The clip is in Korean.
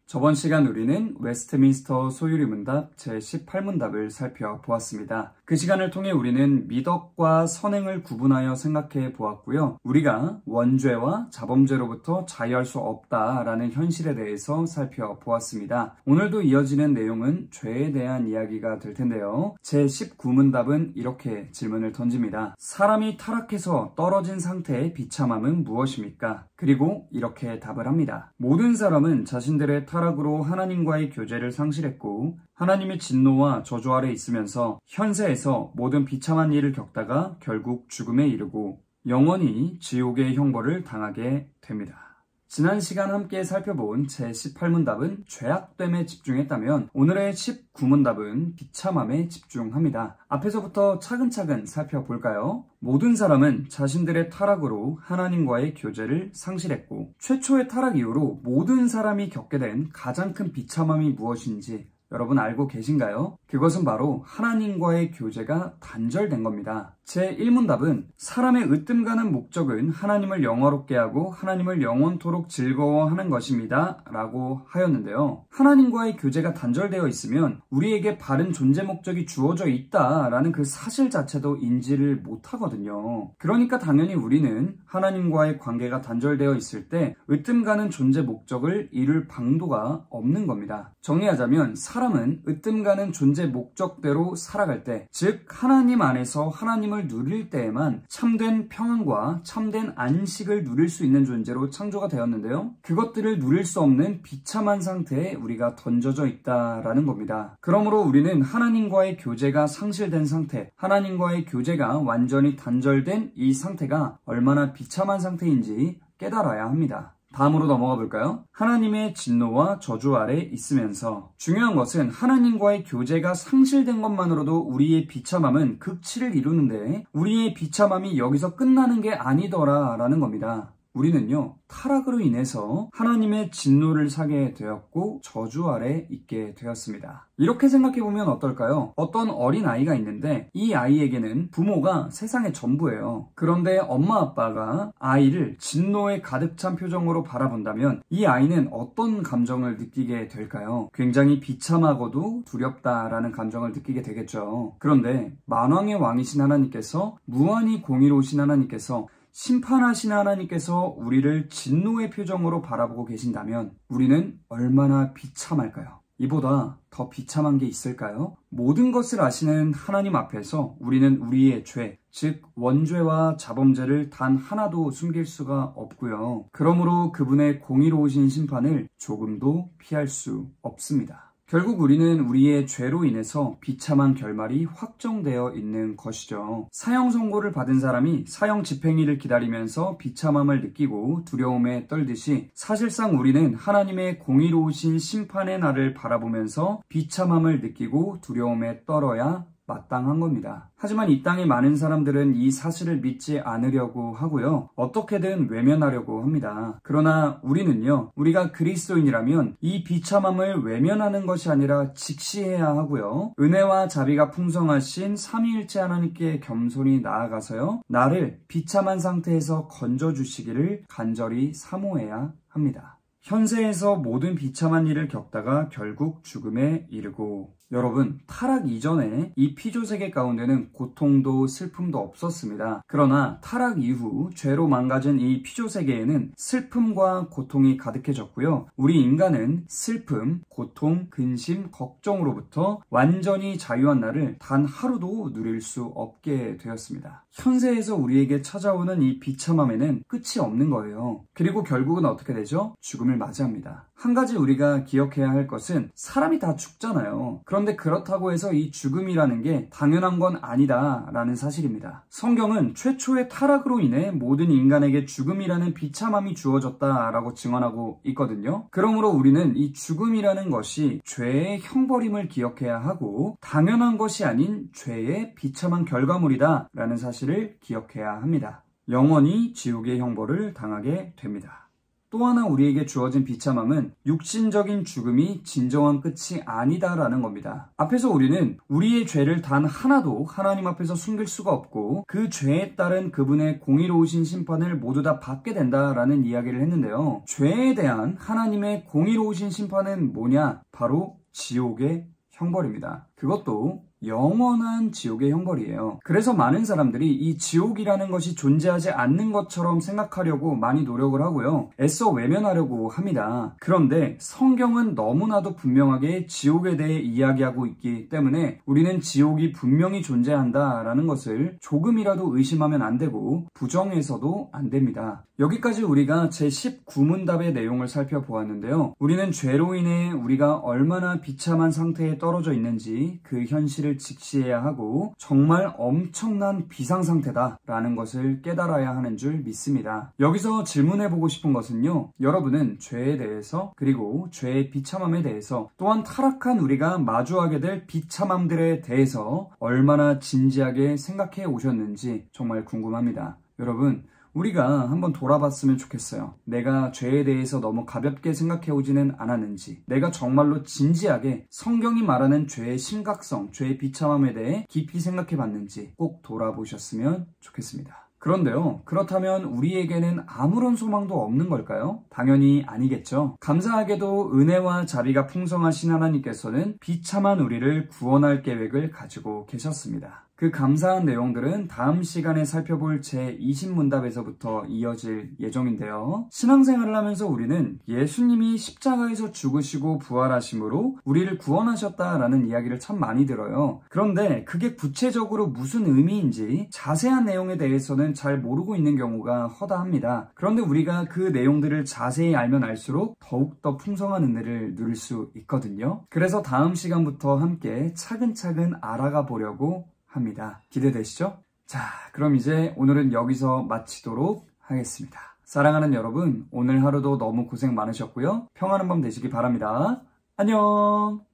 저번 시간 우리는 웨스트민스터 소유리 문답 제18문답을 살펴보았습니다. 그 시간을 통해 우리는 미덕과 선행을 구분하여 생각해 보았고요. 우리가 원죄와 자범죄로부터 자유할 수 없다라는 현실에 대해서 살펴보았습니다. 오늘도 이어지는 내용은 죄에 대한 이야기가 될 텐데요. 제19문답은 이렇게 질문을 던집니다. 사람이 타락해서 떨어진 상태의 비참함은 무엇입니까? 그리고 이렇게 답을 합니다. 모든 사람은 자신들의 타락으로 하나님과의 교제를 상실했고 하나님의 진노와 저주 아래 있으면서 현세에서 모든 비참한 일을 겪다가 결국 죽음에 이르고 영원히 지옥의 형벌을 당하게 됩니다. 지난 시간 함께 살펴본 제18문답은 죄악됨에 집중했다면 오늘의 19문답은 비참함에 집중합니다. 앞에서부터 차근차근 살펴볼까요? 모든 사람은 자신들의 타락으로 하나님과의 교제를 상실했고 최초의 타락 이후로 모든 사람이 겪게 된 가장 큰 비참함이 무엇인지 여러분 알고 계신가요? 그것은 바로 하나님과의 교제가 단절된 겁니다. 제1문답은 사람의 으뜸가는 목적은 하나님을 영화롭게 하고 하나님을 영원토록 즐거워하는 것입니다. 라고 하였는데요. 하나님과의 교제가 단절되어 있으면 우리에게 바른 존재 목적이 주어져 있다라는 그 사실 자체도 인지를 못하거든요. 그러니까 당연히 우리는 하나님과의 관계가 단절되어 있을 때 으뜸가는 존재 목적을 이룰 방도가 없는 겁니다. 정리하자면 사람은 으뜸가는 존재 목적대로 살아갈 때, 즉 하나님 안에서 하나님을 누릴 때에만 참된 평안과 참된 안식을 누릴 수 있는 존재로 창조가 되었는데요. 그것들을 누릴 수 없는 비참한 상태에 우리가 던져져 있다라는 겁니다. 그러므로 우리는 하나님과의 교제가 상실된 상태, 하나님과의 교제가 완전히 단절된 이 상태가 얼마나 비참한 상태인지 깨달아야 합니다. 다음으로 넘어가 볼까요? 하나님의 진노와 저주 아래 있으면서 중요한 것은 하나님과의 교제가 상실된 것만으로도 우리의 비참함은 극치를 이루는데 우리의 비참함이 여기서 끝나는 게 아니더라라는 겁니다. 우리는요, 타락으로 인해서 하나님의 진노를 사게 되었고 저주 아래 있게 되었습니다. 이렇게 생각해보면 어떨까요? 어떤 어린아이가 있는데 이 아이에게는 부모가 세상의 전부예요. 그런데 엄마 아빠가 아이를 진노에 가득 찬 표정으로 바라본다면 이 아이는 어떤 감정을 느끼게 될까요? 굉장히 비참하고도 두렵다라는 감정을 느끼게 되겠죠. 그런데 만왕의 왕이신 하나님께서 무한히 공의로우신 하나님께서 심판하신 하나님께서 우리를 진노의 표정으로 바라보고 계신다면 우리는 얼마나 비참할까요? 이보다 더 비참한 게 있을까요? 모든 것을 아시는 하나님 앞에서 우리는 우리의 죄, 즉 원죄와 자범죄를 단 하나도 숨길 수가 없고요. 그러므로 그분의 공의로우신 심판을 조금도 피할 수 없습니다. 결국 우리는 우리의 죄로 인해서 비참한 결말이 확정되어 있는 것이죠. 사형 선고를 받은 사람이 사형 집행일을 기다리면서 비참함을 느끼고 두려움에 떨듯이 사실상 우리는 하나님의 공의로우신 심판의 날을 바라보면서 비참함을 느끼고 두려움에 떨어야 마땅한 겁니다. 하지만 이 땅의 많은 사람들은 이 사실을 믿지 않으려고 하고요. 어떻게든 외면하려고 합니다. 그러나 우리는요. 우리가 그리스도인이라면 이 비참함을 외면하는 것이 아니라 직시해야 하고요. 은혜와 자비가 풍성하신 삼위일체 하나님께 겸손히 나아가서요. 나를 비참한 상태에서 건져주시기를 간절히 사모해야 합니다. 현세에서 모든 비참한 일을 겪다가 결국 죽음에 이르고 여러분, 타락 이전에 이 피조세계 가운데는 고통도 슬픔도 없었습니다. 그러나 타락 이후 죄로 망가진 이 피조세계에는 슬픔과 고통이 가득해졌고요. 우리 인간은 슬픔, 고통, 근심, 걱정으로부터 완전히 자유한 날을 단 하루도 누릴 수 없게 되었습니다. 현세에서 우리에게 찾아오는 이 비참함에는 끝이 없는 거예요. 그리고 결국은 어떻게 되죠? 죽음을 맞이합니다. 한 가지 우리가 기억해야 할 것은 사람이 다 죽잖아요. 그런데 그렇다고 해서 이 죽음이라는 게 당연한 건 아니다라는 사실입니다. 성경은 최초의 타락으로 인해 모든 인간에게 죽음이라는 비참함이 주어졌다라고 증언하고 있거든요. 그러므로 우리는 이 죽음이라는 것이 죄의 형벌임을 기억해야 하고 당연한 것이 아닌 죄의 비참한 결과물이다라는 사실을 기억해야 합니다. 영원히 지옥의 형벌을 당하게 됩니다. 또 하나 우리에게 주어진 비참함은 육신적인 죽음이 진정한 끝이 아니다라는 겁니다. 앞에서 우리는 우리의 죄를 단 하나도 하나님 앞에서 숨길 수가 없고 그 죄에 따른 그분의 공의로우신 심판을 모두 다 받게 된다라는 이야기를 했는데요. 죄에 대한 하나님의 공의로우신 심판은 뭐냐? 바로 지옥의 형벌입니다. 그것도 영원한 지옥의 형벌이에요. 그래서 많은 사람들이 이 지옥이라는 것이 존재하지 않는 것처럼 생각하려고 많이 노력을 하고요. 애써 외면하려고 합니다. 그런데 성경은 너무나도 분명하게 지옥에 대해 이야기하고 있기 때문에 우리는 지옥이 분명히 존재한다라는 것을 조금이라도 의심하면 안 되고 부정해서도 안 됩니다. 여기까지 우리가 제19문답의 내용을 살펴보았는데요. 우리는 죄로 인해 우리가 얼마나 비참한 상태에 떨어져 있는지 그 현실을 직시해야 하고 정말 엄청난 비상상태다라는 것을 깨달아야 하는 줄 믿습니다. 여기서 질문해보고 싶은 것은요. 여러분은 죄에 대해서 그리고 죄의 비참함에 대해서 또한 타락한 우리가 마주하게 될 비참함들에 대해서 얼마나 진지하게 생각해 오셨는지 정말 궁금합니다. 여러분, 우리가 한번 돌아봤으면 좋겠어요. 내가 죄에 대해서 너무 가볍게 생각해 오지는 않았는지, 내가 정말로 진지하게 성경이 말하는 죄의 심각성, 죄의 비참함에 대해 깊이 생각해 봤는지 꼭 돌아보셨으면 좋겠습니다. 그런데요, 그렇다면 우리에게는 아무런 소망도 없는 걸까요? 당연히 아니겠죠. 감사하게도 은혜와 자비가 풍성하신 하나님께서는 비참한 우리를 구원할 계획을 가지고 계셨습니다. 그 감사한 내용들은 다음 시간에 살펴볼 제20문답에서부터 이어질 예정인데요. 신앙생활을 하면서 우리는 예수님이 십자가에서 죽으시고 부활하심으로 우리를 구원하셨다라는 이야기를 참 많이 들어요. 그런데 그게 구체적으로 무슨 의미인지 자세한 내용에 대해서는 잘 모르고 있는 경우가 허다합니다. 그런데 우리가 그 내용들을 자세히 알면 알수록 더욱더 풍성한 은혜를 누릴 수 있거든요. 그래서 다음 시간부터 함께 차근차근 알아가 보려고 합니다. 기대되시죠? 자, 그럼 이제 오늘은 여기서 마치도록 하겠습니다. 사랑하는 여러분, 오늘 하루도 너무 고생 많으셨고요. 평안한 밤 되시기 바랍니다. 안녕!